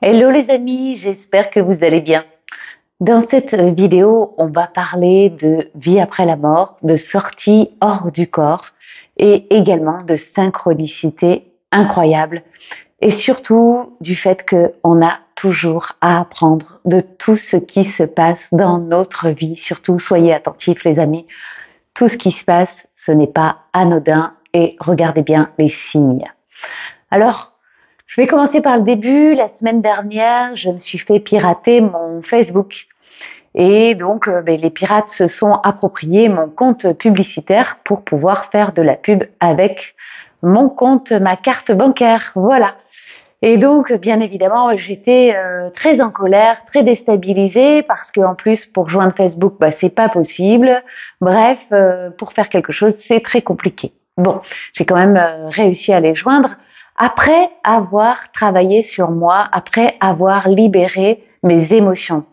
Hello les amis, j'espère que vous allez bien. Dans cette vidéo, on va parler de vie après la mort, de sortie hors du corps et également de synchronicité incroyable et surtout du fait qu'on a toujours à apprendre de tout ce qui se passe dans notre vie. Surtout, soyez attentifs les amis, tout ce qui se passe, ce n'est pas anodin et regardez bien les signes. Alors, je vais commencer par le début. La semaine dernière, je me suis fait pirater mon Facebook. Et donc, les pirates se sont appropriés mon compte publicitaire pour pouvoir faire de la pub avec mon compte, ma carte bancaire. Voilà. Et donc, bien évidemment, j'étais très en colère, très déstabilisée parce que en plus, pour joindre Facebook, c'est pas possible. Bref, pour faire quelque chose, c'est très compliqué. Bon, j'ai quand même réussi à les joindre après avoir travaillé sur moi, après avoir libéré mes émotions.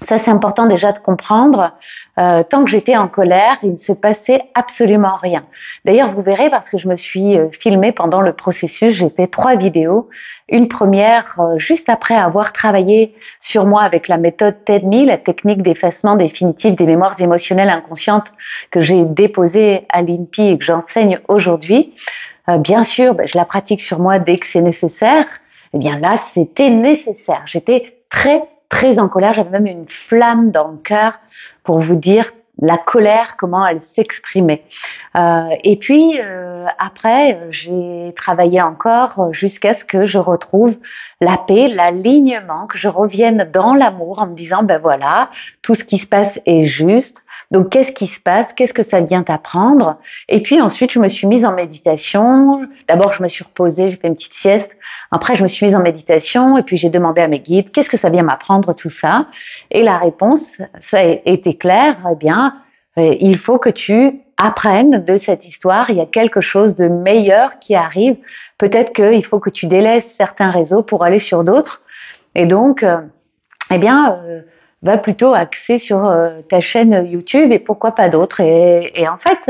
Ça, c'est important déjà de comprendre. Tant que j'étais en colère, il ne se passait absolument rien. D'ailleurs, vous verrez, parce que je me suis filmée pendant le processus, j'ai fait 3 vidéos. Une première, juste après avoir travaillé sur moi avec la méthode TED-Me, la technique d'effacement définitif des mémoires émotionnelles inconscientes que j'ai déposée à l'INPI et que j'enseigne aujourd'hui. Bien sûr, je la pratique sur moi dès que c'est nécessaire. Eh bien là, c'était nécessaire. J'étais très en colère. J'avais même une flamme dans le cœur pour vous dire la colère, comment elle s'exprimait. Et puis après, j'ai travaillé encore jusqu'à ce que je retrouve la paix, l'alignement, que je revienne dans l'amour en me disant, voilà, tout ce qui se passe est juste. Donc, qu'est-ce qui se passe? Qu'est-ce que ça vient t'apprendre? Et puis ensuite, je me suis mise en méditation. D'abord, je me suis reposée, j'ai fait une petite sieste. Après, je me suis mise en méditation et puis j'ai demandé à mes guides, qu'est-ce que ça vient m'apprendre tout ça? Et la réponse, ça a été clair, il faut que tu apprennes de cette histoire. Il y a quelque chose de meilleur qui arrive. Peut-être qu'il faut que tu délaisses certains réseaux pour aller sur d'autres. Et donc, va plutôt axer sur ta chaîne YouTube et pourquoi pas d'autres. Et en fait,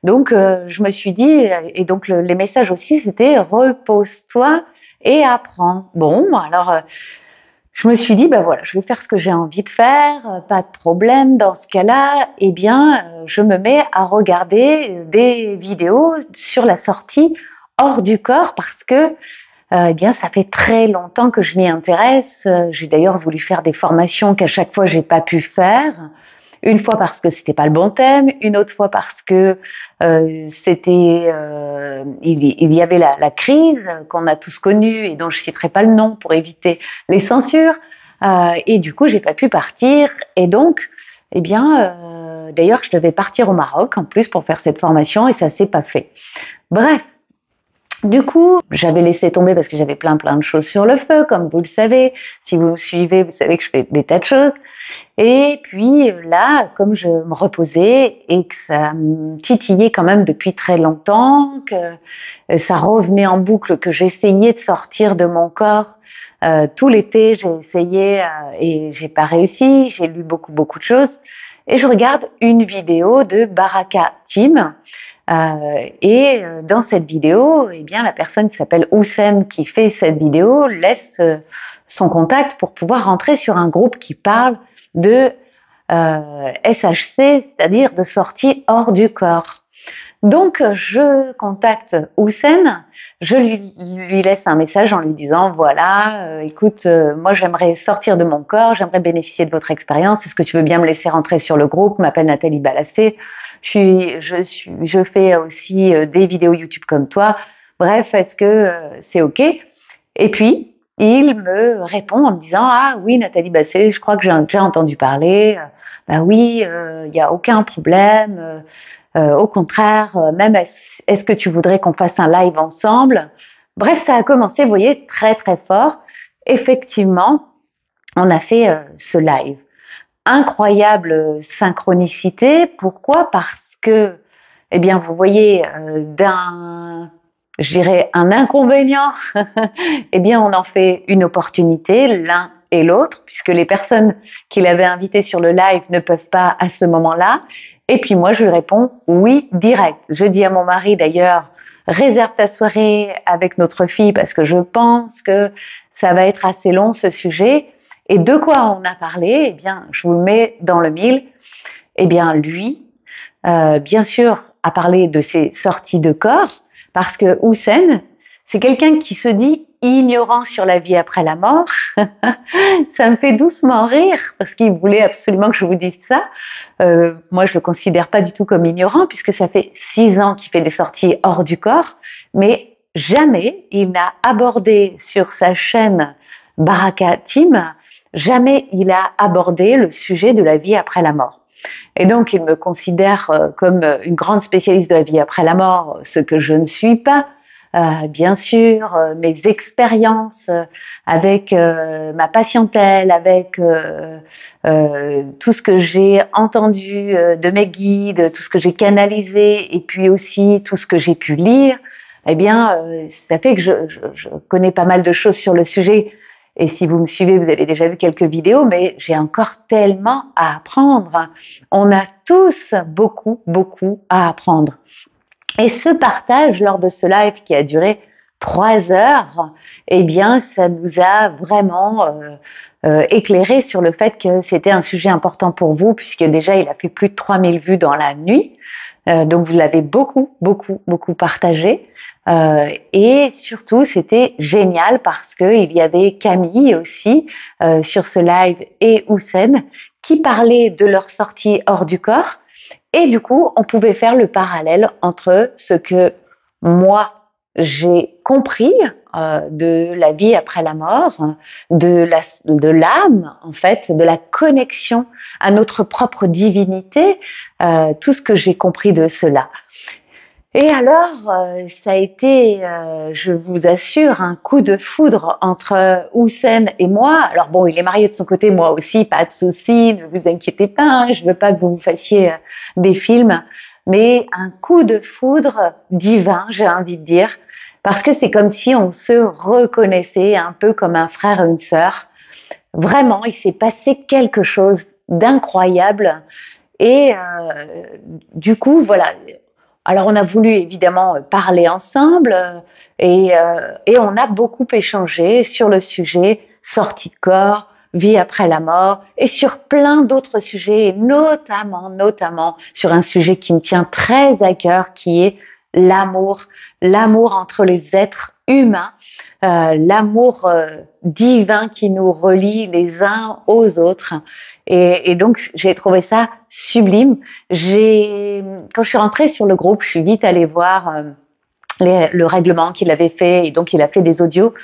je me suis dit, et donc les messages aussi, c'était repose-toi et apprends. Bon, alors je me suis dit, je vais faire ce que j'ai envie de faire, pas de problème. Dans ce cas-là, je me mets à regarder des vidéos sur la sortie hors du corps parce que ça fait très longtemps que je m'y intéresse. J'ai d'ailleurs voulu faire des formations qu'à chaque fois j'ai pas pu faire. Une fois parce que c'était pas le bon thème, une autre fois parce que il y avait la crise qu'on a tous connue et dont je citerai pas le nom pour éviter les censures. Et du coup, j'ai pas pu partir. Et donc, d'ailleurs, je devais partir au Maroc en plus pour faire cette formation et ça s'est pas fait. Bref. Du coup, j'avais laissé tomber parce que j'avais plein de choses sur le feu, comme vous le savez. Si vous me suivez, vous savez que je fais des tas de choses. Et puis là, comme je me reposais et que ça me titillait quand même depuis très longtemps, que ça revenait en boucle, que j'essayais de sortir de mon corps, tout l'été, j'ai essayé et j'ai pas réussi. J'ai lu beaucoup de choses. Et je regarde une vidéo de Baraka Team. Dans cette vidéo, la personne qui s'appelle Houssen qui fait cette vidéo laisse son contact pour pouvoir rentrer sur un groupe qui parle de SHC, c'est-à-dire de sortie hors du corps. Donc, je contacte Houssen, je lui laisse un message en lui disant, écoute, moi j'aimerais sortir de mon corps, j'aimerais bénéficier de votre expérience, est-ce que tu veux bien me laisser rentrer sur le groupe? Je m'appelle Nathalie Balassé. Je fais aussi des vidéos YouTube comme toi. Bref, est-ce que c'est OK? Et puis, il me répond en me disant, ah oui, Nathalie Bassé, je crois que j'ai déjà entendu parler. Oui, il n'y a aucun problème. Au contraire, même est-ce que tu voudrais qu'on fasse un live ensemble? Bref, ça a commencé, vous voyez, très fort. Effectivement, on a fait ce live. Incroyable synchronicité. Pourquoi? Parce que, vous voyez, un inconvénient, on en fait une opportunité, l'un et l'autre, puisque les personnes qu'il avait invitées sur le live ne peuvent pas à ce moment-là. Et puis moi, je lui réponds oui, direct. Je dis à mon mari d'ailleurs, réserve ta soirée avec notre fille parce que je pense que ça va être assez long ce sujet. Et de quoi on a parlé? Eh bien, je vous le mets dans le mille. Eh bien, lui, bien sûr, a parlé de ses sorties de corps, parce que Hussein, c'est quelqu'un qui se dit ignorant sur la vie après la mort. Ça me fait doucement rire, parce qu'il voulait absolument que je vous dise ça. Moi, je le considère pas du tout comme ignorant, puisque ça fait 6 ans qu'il fait des sorties hors du corps, mais jamais il n'a abordé sur sa chaîne Baraka Team, jamais il a abordé le sujet de la vie après la mort. Et donc, il me considère comme une grande spécialiste de la vie après la mort, ce que je ne suis pas. Bien sûr, mes expériences avec ma patientèle, avec tout ce que j'ai entendu de mes guides, tout ce que j'ai canalisé, et puis aussi tout ce que j'ai pu lire, eh bien, ça fait que je connais pas mal de choses sur le sujet. Et si vous me suivez, vous avez déjà vu quelques vidéos, mais j'ai encore tellement à apprendre. On a tous beaucoup, beaucoup à apprendre. Et ce partage lors de ce live qui a duré 3 heures, eh bien, ça nous a vraiment éclairé sur le fait que c'était un sujet important pour vous, puisque déjà, il a fait plus de 3000 vues dans la nuit. Donc, vous l'avez beaucoup, beaucoup, beaucoup partagé. Et surtout, c'était génial parce que il y avait Camille aussi sur ce live et Hussein qui parlaient de leur sortie hors du corps. Et du coup, on pouvait faire le parallèle entre ce que moi j'ai compris de la vie après la mort, de l'âme en fait, de la connexion à notre propre divinité, tout ce que j'ai compris de cela. Et alors, ça a été, je vous assure, un coup de foudre entre Hussein et moi. Alors bon, il est marié de son côté, moi aussi, pas de souci, ne vous inquiétez pas, hein, je veux pas que vous vous fassiez des films, mais un coup de foudre divin, j'ai envie de dire, parce que c'est comme si on se reconnaissait un peu comme un frère et une sœur. Vraiment, il s'est passé quelque chose d'incroyable et du coup, voilà. Alors on a voulu évidemment parler ensemble et on a beaucoup échangé sur le sujet sortie de corps, vie après la mort et sur plein d'autres sujets, et notamment sur un sujet qui me tient très à cœur, qui est l'amour entre les êtres humains, l'amour divin qui nous relie les uns aux autres. Et donc, j'ai trouvé ça sublime. Quand je suis rentrée sur le groupe, je suis vite allée voir le règlement qu'il avait fait, et donc il a fait des audios.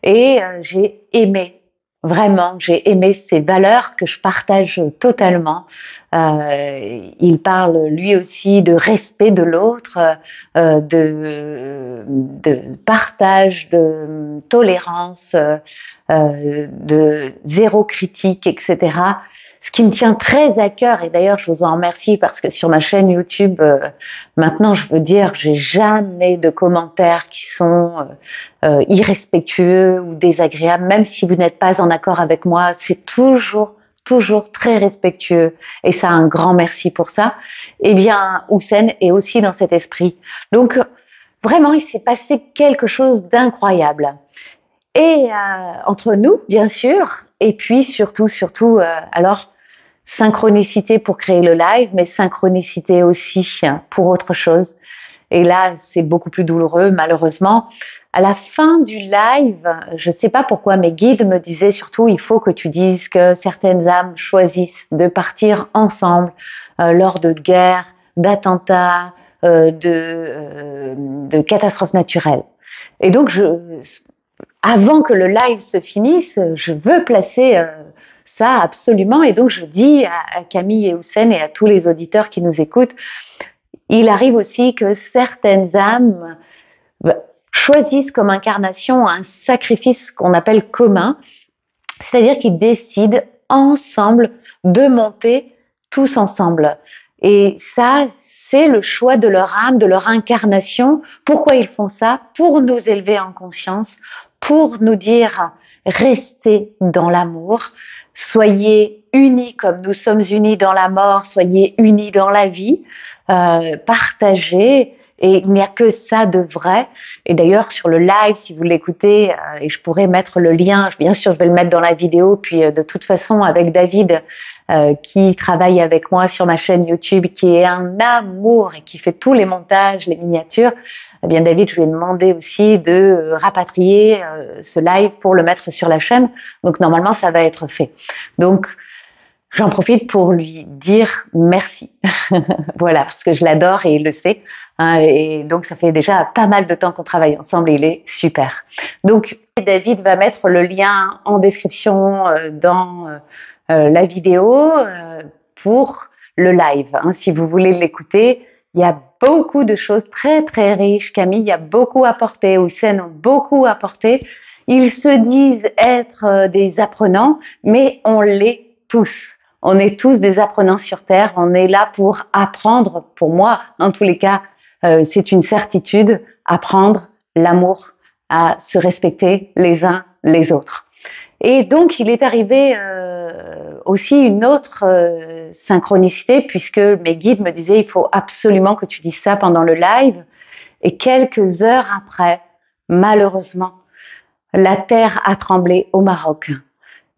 Et j'ai aimé, vraiment, j'ai aimé ces valeurs que je partage totalement. Il parle lui aussi de respect de l'autre, de partage, de tolérance, de zéro critique, etc. Ce qui me tient très à cœur, et d'ailleurs je vous en remercie parce que sur ma chaîne YouTube, maintenant je veux dire, j'ai jamais de commentaires qui sont irrespectueux ou désagréables, même si vous n'êtes pas en accord avec moi, c'est toujours très respectueux, et ça, un grand merci pour ça. Eh bien, Hussein est aussi dans cet esprit. Donc, vraiment, il s'est passé quelque chose d'incroyable. Et entre nous, bien sûr, et puis surtout, alors, synchronicité pour créer le live, mais synchronicité aussi pour autre chose. Et là, c'est beaucoup plus douloureux, malheureusement. À la fin du live, je ne sais pas pourquoi mes guides me disaient surtout, il faut que tu dises que certaines âmes choisissent de partir ensemble lors de guerres, d'attentats, de catastrophes naturelles. Et donc, avant que le live se finisse, je veux placer ça absolument. Et donc, je dis à Camille et Hussein et à tous les auditeurs qui nous écoutent, il arrive aussi que certaines âmes choisissent comme incarnation un sacrifice qu'on appelle commun, c'est-à-dire qu'ils décident ensemble de monter tous ensemble. Et ça, c'est le choix de leur âme, de leur incarnation. Pourquoi ils font ça? Pour nous élever en conscience, pour nous dire restez dans l'amour, soyez unis comme nous sommes unis dans la mort, soyez unis dans la vie, partagez Et il n'y a que ça de vrai. Et d'ailleurs, sur le live, si vous l'écoutez, et je pourrais mettre le lien, bien sûr, je vais le mettre dans la vidéo, puis de toute façon, avec David, qui travaille avec moi sur ma chaîne YouTube, qui est un amour et qui fait tous les montages, les miniatures, eh bien David, je lui ai demandé aussi de rapatrier ce live pour le mettre sur la chaîne. Donc normalement, ça va être fait. Donc j'en profite pour lui dire merci. Voilà, parce que je l'adore et il le sait. Hein, et donc ça fait déjà pas mal de temps qu'on travaille ensemble et il est super. Donc David va mettre le lien en description dans la vidéo pour le live. Hein, si vous voulez l'écouter, il y a beaucoup de choses très très riches. Camille a beaucoup apporté, Houssen a beaucoup apporté. Ils se disent être des apprenants, mais on l'est tous. On est tous des apprenants sur Terre. On est là pour apprendre. Pour moi, en tous les cas, c'est une certitude, apprendre l'amour, à se respecter les uns les autres. Et donc, il est arrivé aussi une autre synchronicité, puisque mes guides me disaient, il faut absolument que tu dises ça pendant le live. Et quelques heures après, malheureusement, la terre a tremblé au Maroc.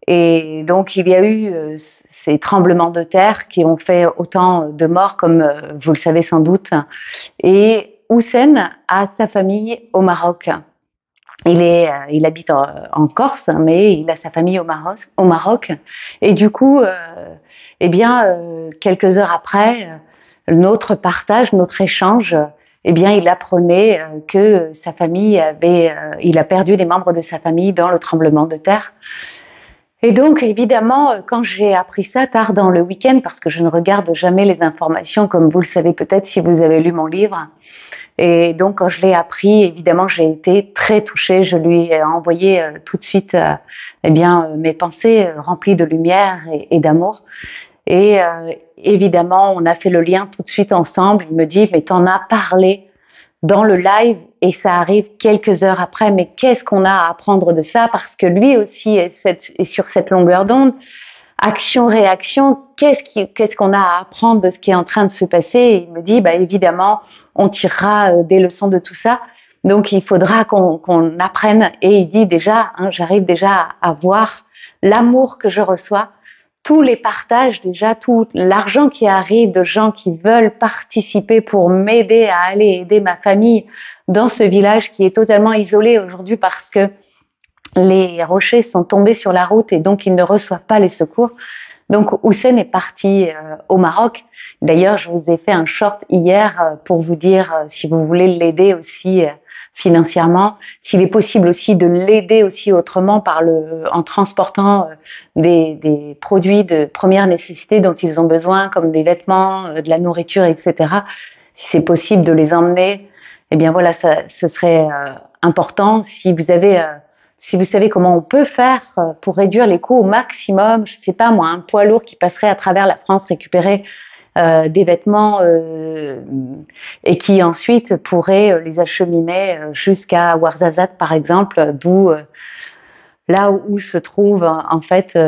Et donc, il y a eu ces tremblements de terre qui ont fait autant de morts, comme vous le savez sans doute. Et Houssen a sa famille au Maroc. Il habite en Corse, mais il a sa famille au Maroc. Et du coup, quelques heures après, notre partage, notre échange, il apprenait que sa famille il a perdu des membres de sa famille dans le tremblement de terre. Et donc, évidemment, quand j'ai appris ça tard dans le week-end, parce que je ne regarde jamais les informations, comme vous le savez peut-être si vous avez lu mon livre. Et donc, quand je l'ai appris, évidemment, j'ai été très touchée. Je lui ai envoyé tout de suite, mes pensées remplies de lumière et d'amour. Et évidemment, on a fait le lien tout de suite ensemble. Il me dit, mais t'en as parlé dans le live et ça arrive quelques heures après. Mais qu'est-ce qu'on a à apprendre de ça? Parce que lui aussi est sur cette longueur d'onde. Action-réaction, qu'est-ce qu'on a à apprendre de ce qui est en train de se passer? Et il me dit, évidemment, on tirera des leçons de tout ça. Donc, il faudra qu'on apprenne. Et il dit déjà, j'arrive déjà à voir l'amour que je reçois, tous les partages déjà, tout l'argent qui arrive de gens qui veulent participer pour m'aider à aller aider ma famille dans ce village qui est totalement isolé aujourd'hui parce que les rochers sont tombés sur la route et donc ils ne reçoivent pas les secours. Donc Houssen est parti au Maroc. D'ailleurs, je vous ai fait un short hier pour vous dire si vous voulez l'aider aussi financièrement, s'il est possible aussi de l'aider aussi autrement en transportant des produits de première nécessité dont ils ont besoin, comme des vêtements, de la nourriture, etc. Si c'est possible de les emmener, ce serait important. Si vous savez comment on peut faire pour réduire les coûts au maximum, je sais pas moi, un poids lourd qui passerait à travers la France récupérer des vêtements et qui ensuite pourrait les acheminer jusqu'à Ouarzazate par exemple, d'où là où se trouve en fait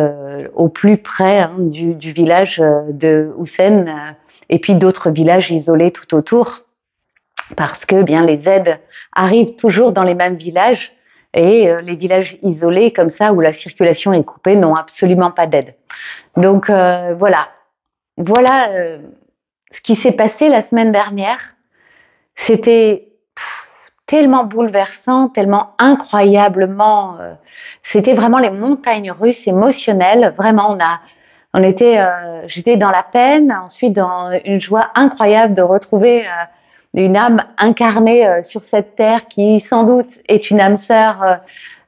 au plus près du village de Houssen et puis d'autres villages isolés tout autour, parce que bien les aides arrivent toujours dans les mêmes villages. Et les villages isolés comme ça où la circulation est coupée n'ont absolument pas d'aide. Donc voilà ce qui s'est passé la semaine dernière. C'était tellement bouleversant, tellement incroyablement. C'était vraiment les montagnes russes émotionnelles. Vraiment, j'étais dans la peine, ensuite dans une joie incroyable de retrouver une âme incarnée sur cette terre qui sans doute est une âme sœur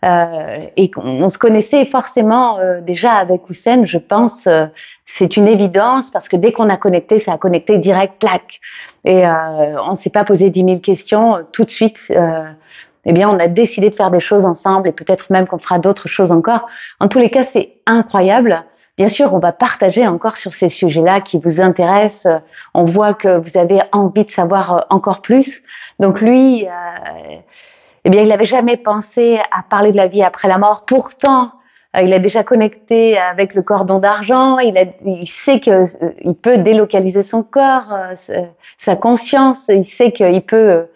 et qu'on se connaissait forcément déjà avec Houssen, je pense. C'est une évidence parce que dès qu'on a connecté, ça a connecté direct, clac. Et on s'est pas posé 10 000 questions tout de suite. On a décidé de faire des choses ensemble et peut-être même qu'on fera d'autres choses encore. En tous les cas, c'est incroyable. Bien sûr, on va partager encore sur ces sujets-là qui vous intéressent. On voit que vous avez envie de savoir encore plus. Donc lui, il n'avait jamais pensé à parler de la vie après la mort. Pourtant, il a déjà connecté avec le cordon d'argent, il sait que il peut délocaliser son corps, sa conscience, il sait qu'il peut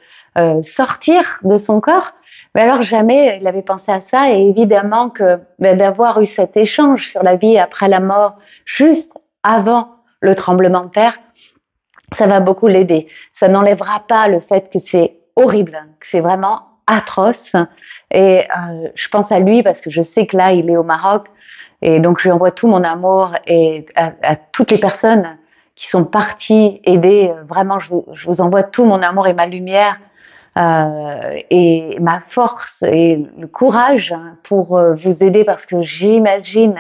sortir de son corps. Mais alors jamais il avait pensé à ça, et évidemment que d'avoir eu cet échange sur la vie après la mort, juste avant le tremblement de terre, ça va beaucoup l'aider. Ça n'enlèvera pas le fait que c'est horrible, que c'est vraiment atroce. Et je pense à lui parce que je sais que là, il est au Maroc. Et donc, je lui envoie tout mon amour, et à toutes les personnes qui sont parties aider. Vraiment, je vous envoie tout mon amour et ma lumière, et ma force et le courage pour vous aider, parce que j'imagine,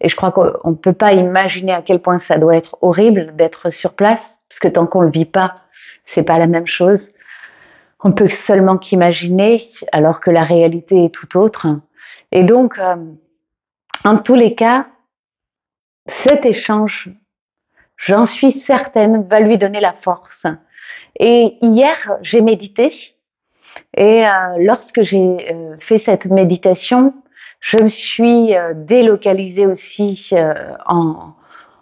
et je crois qu'on ne peut pas imaginer à quel point ça doit être horrible d'être sur place, parce que tant qu'on le vit pas, c'est pas la même chose. On peut seulement qu'imaginer, alors que la réalité est tout autre. Et donc, en tous les cas, cet échange, j'en suis certaine, va lui donner la force. Et hier, j'ai médité, et lorsque j'ai fait cette méditation, je me suis délocalisée aussi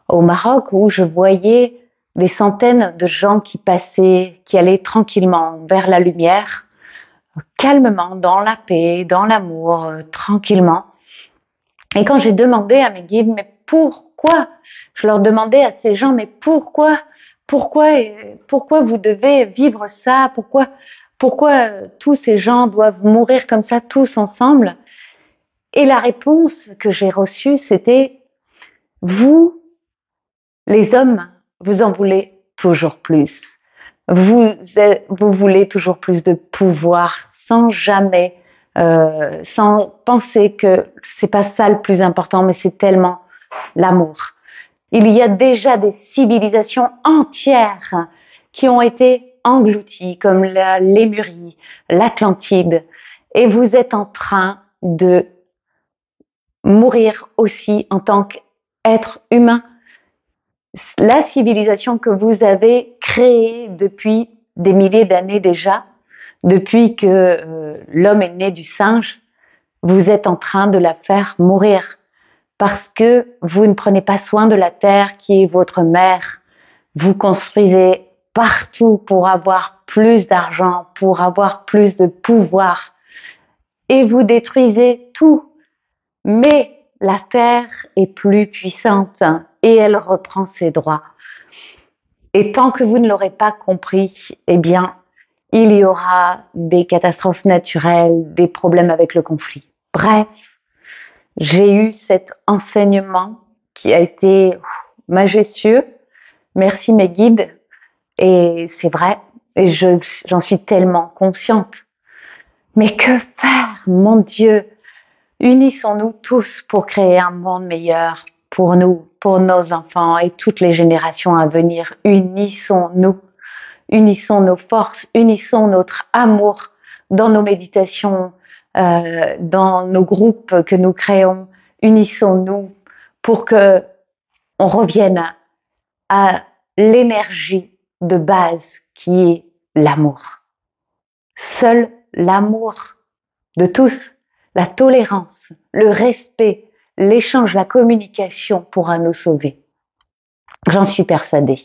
au Maroc, où je voyais des centaines de gens qui passaient, qui allaient tranquillement vers la lumière, calmement, dans la paix, dans l'amour, tranquillement. Et quand j'ai demandé à mes guides, mais pourquoi? Je leur demandais à ces gens, mais pourquoi vous devez vivre ça? Pourquoi tous ces gens doivent mourir comme ça, tous ensemble? Et la réponse que j'ai reçue, c'était: vous, les hommes, vous en voulez toujours plus. Vous voulez toujours plus de pouvoir, sans jamais, sans penser que c'est pas ça le plus important, mais c'est tellement l'amour. Il y a déjà des civilisations entières qui ont été englouties, comme la Lémurie, l'Atlantide, et vous êtes en train de mourir aussi en tant qu'être humain. La civilisation que vous avez créée depuis des milliers d'années déjà, depuis que l'homme est né du singe, vous êtes en train de la faire mourir, parce que vous ne prenez pas soin de la terre qui est votre mère. Vous construisez partout pour avoir plus d'argent, pour avoir plus de pouvoir, et vous détruisez tout. Mais la terre est plus puissante, et elle reprend ses droits. Et tant que vous ne l'aurez pas compris, eh bien, il y aura des catastrophes naturelles, des problèmes avec le conflit. Bref, j'ai eu cet enseignement qui a été majestueux. Merci mes guides. Et c'est vrai, et j'en suis tellement consciente. Mais que faire, mon Dieu? Unissons-nous tous pour créer un monde meilleur pour nous, pour nos enfants et toutes les générations à venir. Unissons-nous, unissons nos forces, unissons notre amour dans nos méditations, dans nos groupes que nous créons. Unissons-nous pour que on revienne à l'énergie de base qui est l'amour. Seul l'amour de tous, la tolérance, le respect, l'échange, la communication pourra nous sauver. J'en suis persuadée.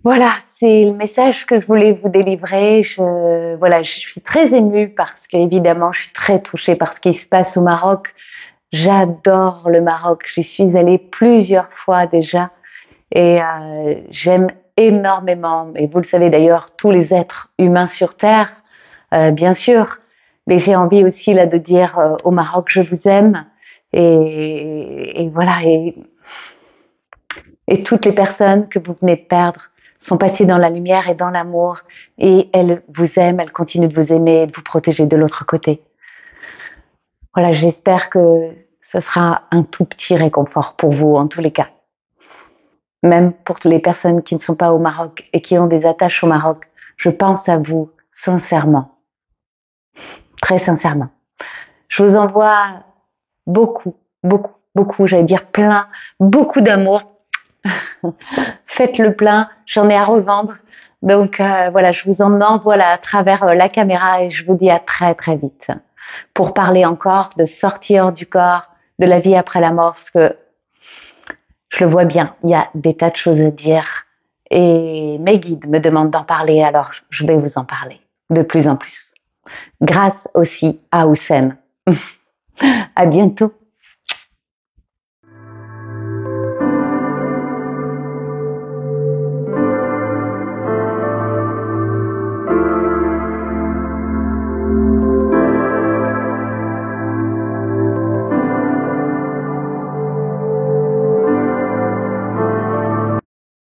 Voilà, c'est le message que je voulais vous délivrer. Je suis très émue parce qu'évidemment, je suis très touchée par ce qui se passe au Maroc. J'adore le Maroc. J'y suis allée plusieurs fois déjà, et j'aime énormément, et vous le savez d'ailleurs, tous les êtres humains sur Terre, bien sûr. Mais j'ai envie aussi là de dire au Maroc, je vous aime, et voilà, et toutes les personnes que vous venez de perdre sont passées dans la lumière et dans l'amour, et elles vous aiment, elles continuent de vous aimer et de vous protéger de l'autre côté. Voilà, j'espère que ce sera un tout petit réconfort pour vous en tous les cas. Même pour les personnes qui ne sont pas au Maroc et qui ont des attaches au Maroc, je pense à vous sincèrement. Très sincèrement. Je vous envoie beaucoup, j'allais dire plein, beaucoup d'amour. Faites le plein, j'en ai à revendre. Donc voilà, je vous en envoie là à travers la caméra, et je vous dis à très très vite. pour parler encore de sortie hors du corps, de la vie après la mort, parce que je le vois bien, il y a des tas de choses à dire et mes guides me demandent d'en parler, alors je vais vous en parler de plus en plus. Grâce aussi à Houssen. À bientôt.